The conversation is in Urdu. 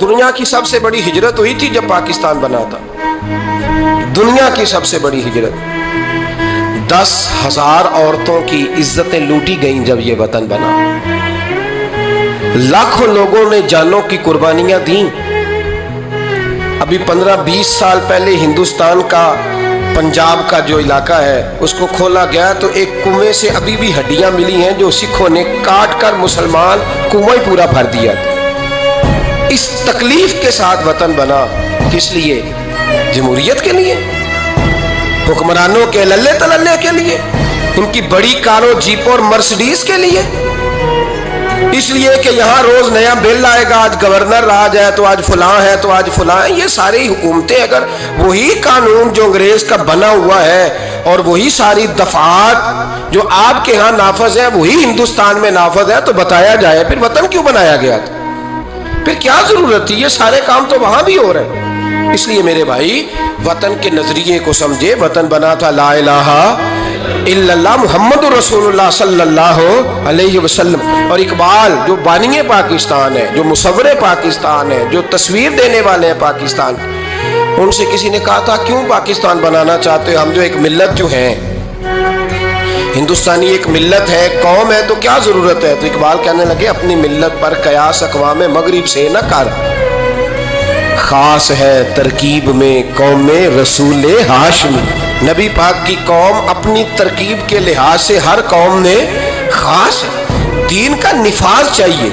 دنیا کی سب سے بڑی ہجرت ہوئی تھی جب پاکستان بنا تھا. دنیا کی سب سے بڑی ہجرت. 10,000 عورتوں کی عزتیں لوٹی گئیں جب یہ وطن بنا. لاکھوں لوگوں نے جانوں کی قربانیاں دیں. ابھی 15-20 سال پہلے ہندوستان کا پنجاب کا جو علاقہ ہے اس کو کھولا گیا تو ایک کنویں سے ابھی بھی ہڈیاں ملی ہیں جو سکھوں نے کاٹ کر مسلمان کنواں پورا بھر دیا. اس تکلیف کے ساتھ وطن بنا. کس لیے؟ جمہوریت کے لیے، حکمرانوں کے للے تللے کے لیے، ان کی بڑی کاروں جیپوں اور مرسڈیز کے لیے. اس لیے کہ یہاں روز نیا بل آئے گا، آج گورنر راج ہے تو آج فلاں ہے تو آج فلاں ہے. یہ ساری حکومتیں اگر وہی قانون جو انگریز کا بنا ہوا ہے اور وہی ساری دفعات جو آپ کے ہاں نافذ ہے وہی ہندوستان میں نافذ ہے تو بتایا جائے پھر وطن کیوں بنایا گیا تھا؟ پھر کیا ضرورت تھی؟ یہ سارے کام تو وہاں بھی ہو رہے ہیں. اس لیے میرے بھائی وطن کے نظریے کو سمجھے. وطن بنا تھا لا الہ الا اللہ محمد رسول اللہ صلی اللہ علیہ وسلم. اور اقبال جو بانی پاکستان ہے، جو مصور پاکستان ہے، جو تصویر دینے والے ہیں پاکستان، ان سے کسی نے کہا تھا کیوں پاکستان بنانا چاہتے ہو؟ ہم جو ایک ملت جو ہیں ہندوستانی ایک ملت ہے، قوم ہے، تو کیا ضرورت ہے؟ تو اقبال کہنے لگے اپنی ملت پر قیاس اقوام مغرب سے نہ کر، خاص ہے ترکیب میں قوم رسول ہاشمی. نبی پاک کی قوم اپنی ترکیب کے لحاظ سے ہر قوم نے خاص ہے. دین کا نفاذ چاہیے.